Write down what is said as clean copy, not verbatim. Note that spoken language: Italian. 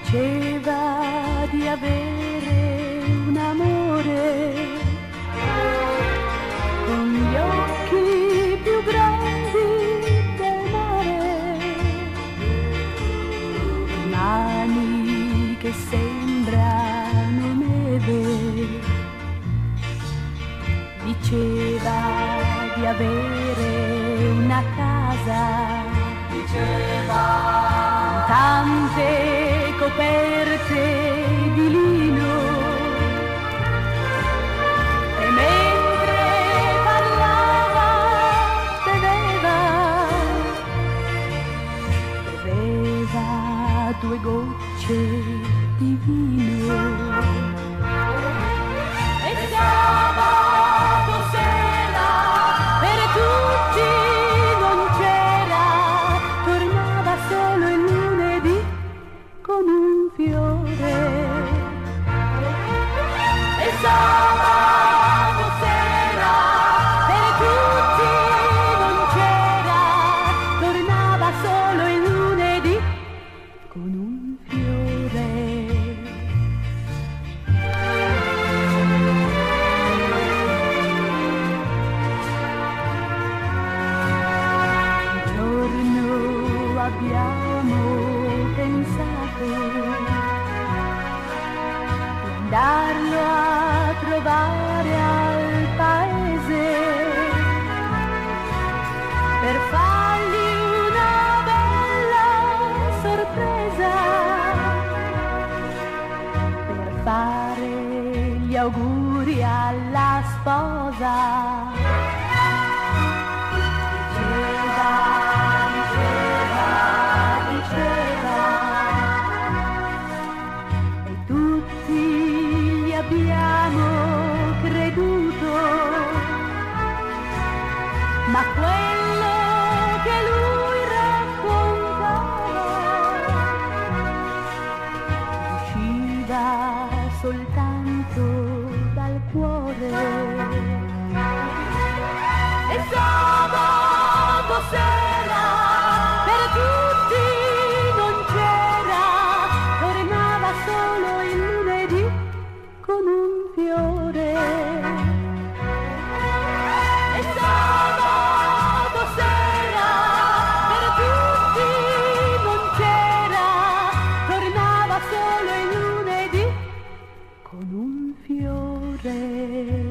diceva di avere un amore con gli occhi più grandi del mare, mani che sembrano neve, diceva di avere una casa, tante coperte di lino, e mentre parlava beveva 2 gocce di vino. E sabato sera per tutti non c'era, tornava solo il lunedì con un fiore. E sabato sera per tutti non c'era, tornava solo il lunedì con un fiore. Un giorno abbiamo pensato di andarlo a trovare al paese per fargli una bella sorpresa, per fare gli auguri alla sposa. E tutti gli abbiamo creduto, ma quello che lui raccontava usciva soltanto dal cuore. E sabato sera per tutti non c'era, tornava solo il lunedì con un fiore. E sabato sera per tutti non c'era, tornava solo il lunedì con un fiore.